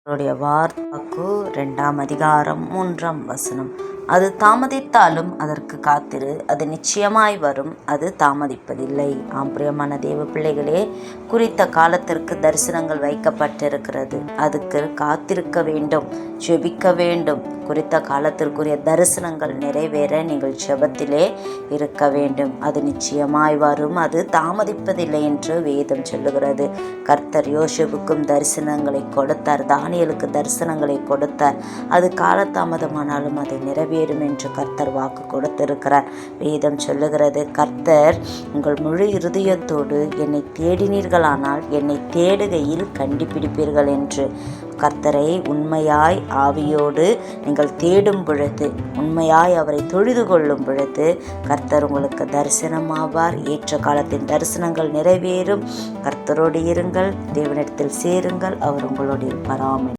அவருடைய வாக்கு 2ஆம் அதிகாரம் 3ஆம் வசனம். அது தாமதித்தாலும் அதற்கு காத்திரு, அது நிச்சயமாய் வரும், அது தாமதிப்பதில்லை. பிரியமான தேவ பிள்ளைகளே, குறித்த காலத்திற்கு தரிசனங்கள் வைக்கப்பட்டிருக்கிறது. அதுக்கு காத்திருக்க வேண்டும், ஜெபிக்க வேண்டும். குறித்த காலத்திற்குரிய தரிசனங்கள் நிறைவேற நீங்கள் ஜெபத்திலே இருக்க வேண்டும். அது நிச்சயமாய் வரும், அது தாமதிப்பதில்லை என்று வேதம் சொல்லுகிறது. கர்த்தர் யோசேப்புக்கும் தரிசனங்களை கொடுத்தார், தானியேலுக்கு தரிசனங்களை கொடுத்தார். அது காலதாமதமானாலும் அதை நிறைவேறும் என்று கர்த்தர் வாக்கு கொடுத்திருக்கிறார். வேதம் சொல்லுகிறது, கர்த்தர் உங்கள் முழு இருதயத்தோடு என்னை தேடினீர்களானால் என்னை தேடுகையில் கண்டுபிடிப்பீர்கள் என்று. கர்த்தரை உண்மையாய் ஆவியோடு நீங்கள் தேடும் பொழுது, உண்மையாய் அவரை தொழுது கொள்ளும் பொழுது கர்த்தர் உங்களுக்கு தரிசனமாவார். ஏற்ற காலத்தின் தரிசனங்கள் நிறைவேறும். கர்த்தரோடு இருங்கள், தேவனிடத்தில் சேருங்கள், அவர் உங்களோடு இருப்பார். ஆமென்.